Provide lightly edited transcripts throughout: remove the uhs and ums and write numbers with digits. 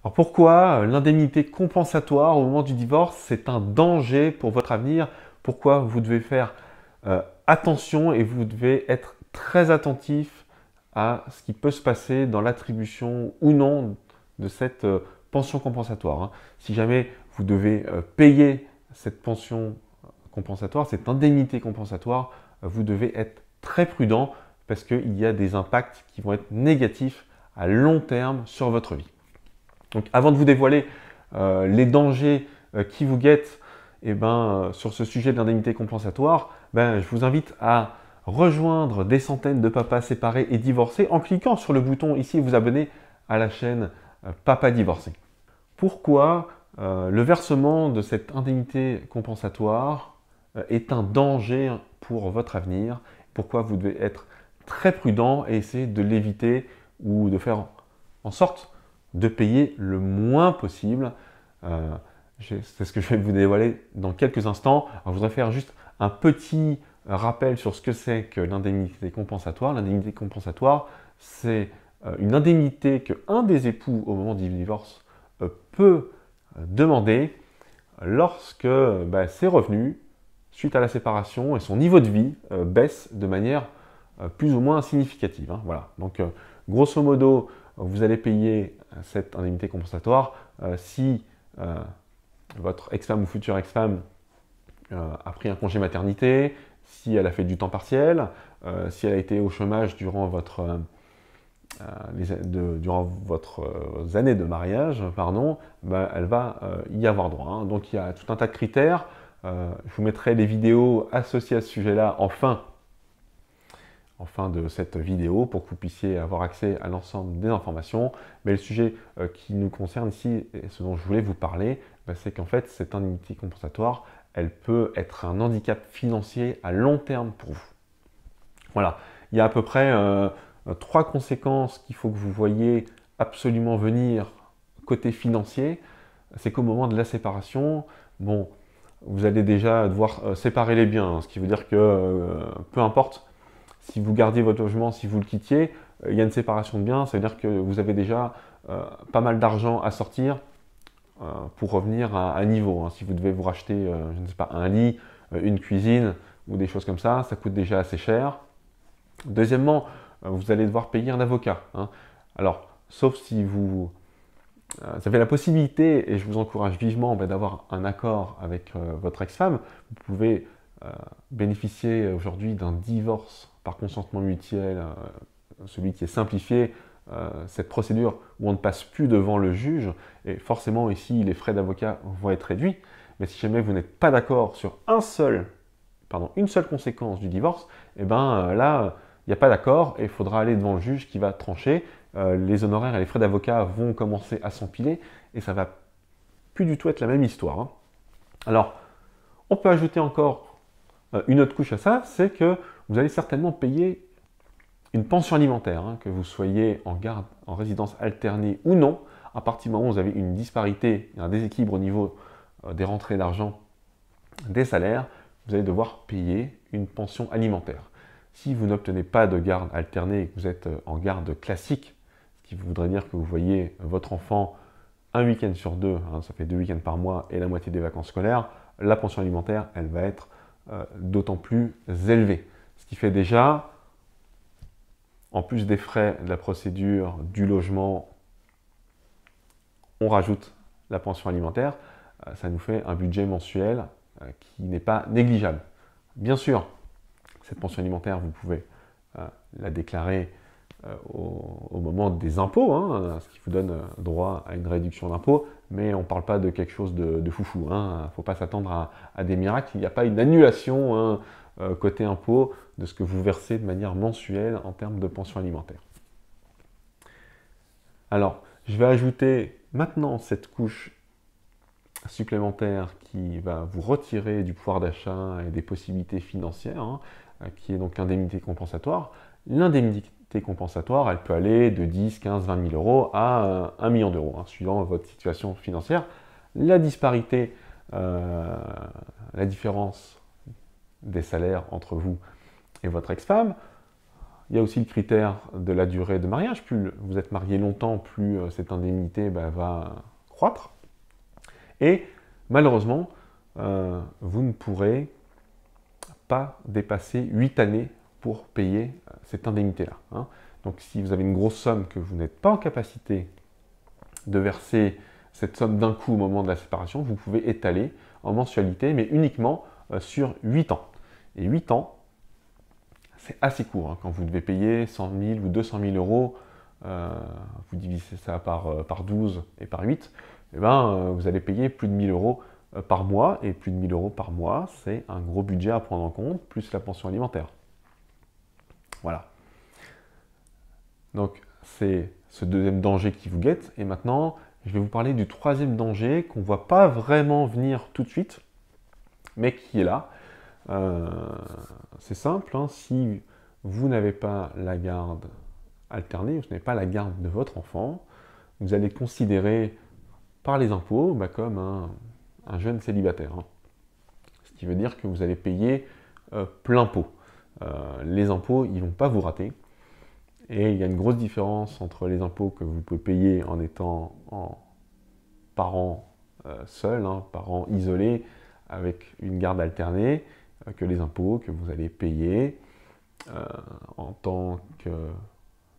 Alors pourquoi l'indemnité compensatoire au moment du divorce, c'est un danger pour votre avenir? Pourquoi vous devez faire attention et vous devez être très attentif à ce qui peut se passer dans l'attribution ou non de cette pension compensatoire, hein. Si jamais vous devez payer cette pension compensatoire, cette indemnité compensatoire, vous devez être très prudent parce qu'il y a des impacts qui vont être négatifs à long terme sur votre vie. Donc avant de vous dévoiler les dangers qui vous guettent sur ce sujet de l'indemnité compensatoire, je vous invite à rejoindre des centaines de papas séparés et divorcés en cliquant sur le bouton ici et vous abonner à la chaîne Papa Divorcé. Pourquoi le versement de cette indemnité compensatoire est un danger pour votre avenir? Pourquoi vous devez être très prudent et essayer de l'éviter ou de faire en sorte de payer le moins possible. C'est ce que je vais vous dévoiler dans quelques instants. Alors, je voudrais faire juste un petit rappel sur ce que c'est que l'indemnité compensatoire. L'indemnité compensatoire, c'est une indemnité qu'un des époux au moment du divorce peut demander lorsque ses revenus, suite à la séparation et son niveau de vie, baissent de manière plus ou moins significative, hein. Voilà. Donc, grosso modo, vous allez payer cette indemnité compensatoire si votre ex-femme ou future ex-femme a pris un congé maternité, si elle a fait du temps partiel, si elle a été au chômage durant durant votre années de mariage, pardon, elle va y avoir droit, hein. Donc il y a tout un tas de critères. Je vous mettrai les vidéos associées à ce sujet-là en fin de cette vidéo pour que vous puissiez avoir accès à l'ensemble des informations. Mais le sujet qui nous concerne ici, et ce dont je voulais vous parler, c'est qu'en fait, cette indemnité compensatoire, elle peut être un handicap financier à long terme pour vous. Voilà, il y a à peu près 3 conséquences qu'il faut que vous voyez absolument venir côté financier. C'est qu'au moment de la séparation, bon, vous allez déjà devoir séparer les biens, hein, ce qui veut dire que peu importe si vous gardiez votre logement, si vous le quittiez, il y a une séparation de biens, ça veut dire que vous avez déjà pas mal d'argent à sortir pour revenir à niveau, hein. Si vous devez vous racheter, je ne sais pas, un lit, une cuisine ou des choses comme ça coûte déjà assez cher. Deuxièmement, vous allez devoir payer un avocat, hein. Alors, sauf si vous avez la possibilité, et je vous encourage vivement d'avoir un accord avec votre ex-femme, vous pouvez bénéficier aujourd'hui d'un divorce par consentement mutuel, celui qui est simplifié, cette procédure où on ne passe plus devant le juge, et forcément ici les frais d'avocat vont être réduits, mais si jamais vous n'êtes pas d'accord sur une seule conséquence du divorce, là, il n'y a pas d'accord et il faudra aller devant le juge qui va trancher. Les honoraires et les frais d'avocat vont commencer à s'empiler et ça va plus du tout être la même histoire, hein. Alors, on peut ajouter encore une autre couche à ça, c'est que vous allez certainement payer une pension alimentaire, hein, que vous soyez en garde, en résidence alternée ou non. À partir du moment où vous avez une disparité, un déséquilibre au niveau des rentrées d'argent, des salaires, vous allez devoir payer une pension alimentaire. Si vous n'obtenez pas de garde alternée et que vous êtes en garde classique, ce qui voudrait dire que vous voyez votre enfant un week-end sur deux, hein, ça fait 2 week-ends par mois et la moitié des vacances scolaires, la pension alimentaire, elle va être d'autant plus élevée. Ce qui fait déjà, en plus des frais de la procédure, du logement, on rajoute la pension alimentaire, ça nous fait un budget mensuel qui n'est pas négligeable. Bien sûr, cette pension alimentaire, vous pouvez la déclarer au moment des impôts, hein, ce qui vous donne droit à une réduction d'impôts, mais on ne parle pas de quelque chose de foufou, hein. Il ne faut pas s'attendre à des miracles, il n'y a pas une annulation, hein, côté impôt de ce que vous versez de manière mensuelle en termes de pension alimentaire. Alors, je vais ajouter maintenant cette couche supplémentaire qui va vous retirer du pouvoir d'achat et des possibilités financières, hein, qui est donc l'indemnité compensatoire. L'indemnité compensatoire, elle peut aller de 10, 15, 20 000 euros à 1 million d'euros, hein, suivant votre situation financière. La disparité, la différence des salaires entre vous et votre ex-femme, il y a aussi le critère de la durée de mariage. Plus vous êtes marié longtemps, plus cette indemnité va croître. Et malheureusement, vous ne pourrez pas dépasser 8 années pour payer cette indemnité-là. Hein. Donc si vous avez une grosse somme que vous n'êtes pas en capacité de verser cette somme d'un coup au moment de la séparation, vous pouvez étaler en mensualité, mais uniquement sur 8 ans. Et 8 ans, c'est assez court. Hein. Quand vous devez payer 100 000 ou 200 000 euros, vous divisez ça par 12 et par 8, et vous allez payer plus de 1 000 euros par mois, et plus de 1 000 euros par mois, c'est un gros budget à prendre en compte, plus la pension alimentaire. Voilà. Donc, c'est ce deuxième danger qui vous guette. Et maintenant, je vais vous parler du troisième danger qu'on ne voit pas vraiment venir tout de suite, mais qui est là. C'est simple, hein, si vous n'avez pas la garde alternée, vous n'avez pas la garde de votre enfant, vous allez considérer par les impôts comme un jeune célibataire. Hein. Ce qui veut dire que vous allez payer plein pot. Les impôts, ils ne vont pas vous rater. Et il y a une grosse différence entre les impôts que vous pouvez payer en étant parent seul, parent isolé, avec une garde alternée, que les impôts que vous allez payer en tant que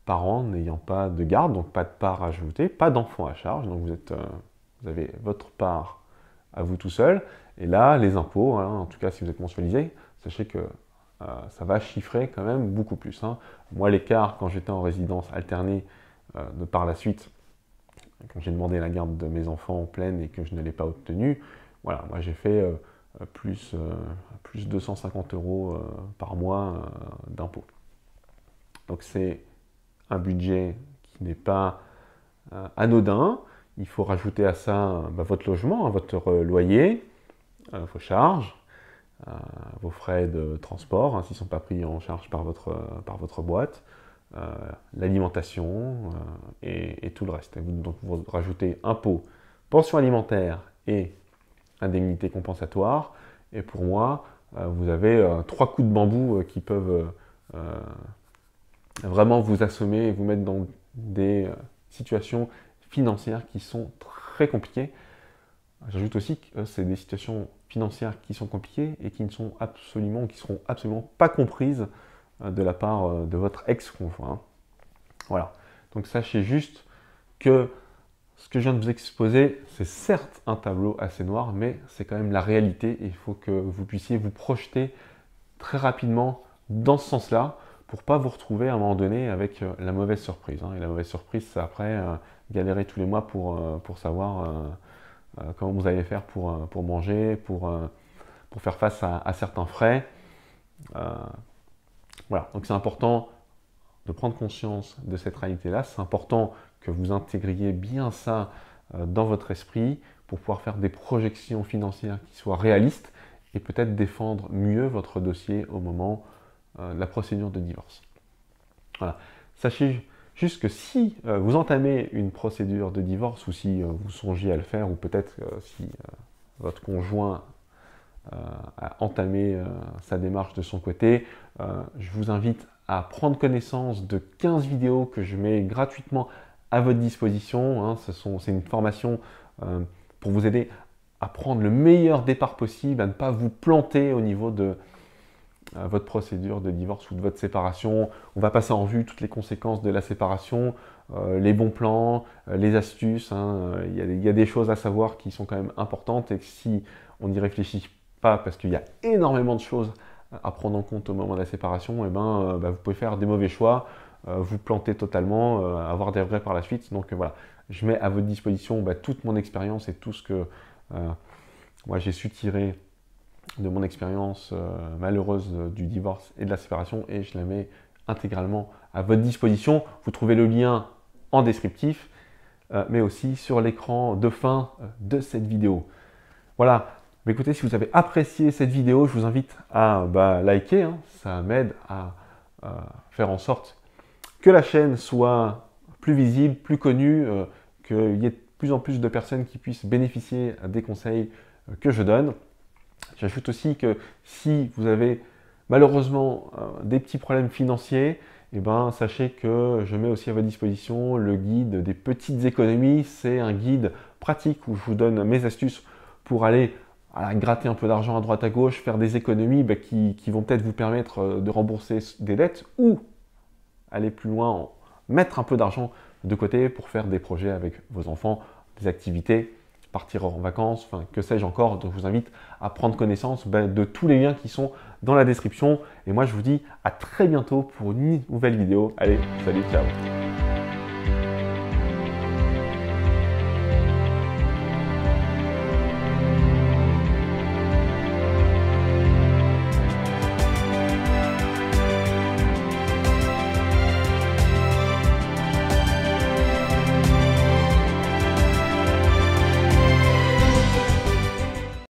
parent n'ayant pas de garde, donc pas de part ajoutée, pas d'enfant à charge, donc vous avez votre part à vous tout seul, et là, les impôts, en tout cas si vous êtes mensualisé, sachez que ça va chiffrer quand même beaucoup plus. Hein. Moi, l'écart, quand j'étais en résidence alternée, de par la suite, quand j'ai demandé la garde de mes enfants en pleine et que je ne l'ai pas obtenue, voilà, moi j'ai fait plus 250 euros par mois d'impôts. Donc c'est un budget qui n'est pas anodin. Il faut rajouter à ça votre logement, votre loyer, vos charges, vos frais de transport, s'ils ne sont pas pris en charge par votre boîte, l'alimentation et tout le reste. Donc vous rajoutez impôts, pension alimentaire et indemnité compensatoire. Et pour moi, vous avez 3 coups de bambou qui peuvent vraiment vous assommer et vous mettre dans des situations financières qui sont très compliquées. J'ajoute aussi que c'est des situations financières qui sont compliquées et qui seront absolument pas comprises de la part de votre ex-conjoint. Voilà. Donc sachez juste que ce que je viens de vous exposer, c'est certes un tableau assez noir, mais c'est quand même la réalité et il faut que vous puissiez vous projeter très rapidement dans ce sens-là pour pas vous retrouver à un moment donné avec la mauvaise surprise. Hein. Et la mauvaise surprise, c'est après galérer tous les mois pour savoir comment vous allez faire pour manger, pour faire face à certains frais. Voilà, donc c'est important de prendre conscience de cette réalité-là. C'est important que vous intégriez bien ça dans votre esprit pour pouvoir faire des projections financières qui soient réalistes et peut-être défendre mieux votre dossier au moment de la procédure de divorce. Voilà. Sachez juste que si vous entamez une procédure de divorce ou si vous songiez à le faire ou peut-être si votre conjoint a entamé sa démarche de son côté, je vous invite à prendre connaissance de 15 vidéos que je mets gratuitement à votre disposition. Hein. C'est une formation pour vous aider à prendre le meilleur départ possible, à ne pas vous planter au niveau de votre procédure de divorce ou de votre séparation. On va passer en revue toutes les conséquences de la séparation, les bons plans, les astuces. Hein. Il y a des choses à savoir qui sont quand même importantes et que si on n'y réfléchit pas, parce qu'il y a énormément de choses à prendre en compte au moment de la séparation, et vous pouvez faire des mauvais choix, vous planter totalement, avoir des regrets par la suite. Donc voilà, je mets à votre disposition toute mon expérience et tout ce que moi j'ai su tirer de mon expérience malheureuse du divorce et de la séparation et je la mets intégralement à votre disposition. Vous trouvez le lien en descriptif, mais aussi sur l'écran de fin de cette vidéo. Voilà. Mais écoutez, si vous avez apprécié cette vidéo, je vous invite à liker, hein. Ça m'aide à faire en sorte que la chaîne soit plus visible, plus connue, qu'il y ait de plus en plus de personnes qui puissent bénéficier des conseils que je donne. J'ajoute aussi que si vous avez malheureusement des petits problèmes financiers, eh ben, sachez que je mets aussi à votre disposition le guide des petites économies. C'est un guide pratique où je vous donne mes astuces pour aller gratter un peu d'argent à droite à gauche, faire des économies qui vont peut-être vous permettre de rembourser des dettes ou aller plus loin, mettre un peu d'argent de côté pour faire des projets avec vos enfants, des activités, partir en vacances, enfin que sais-je encore. Donc je vous invite à prendre connaissance de tous les liens qui sont dans la description. Et moi je vous dis à très bientôt pour une nouvelle vidéo. Allez, salut, ciao!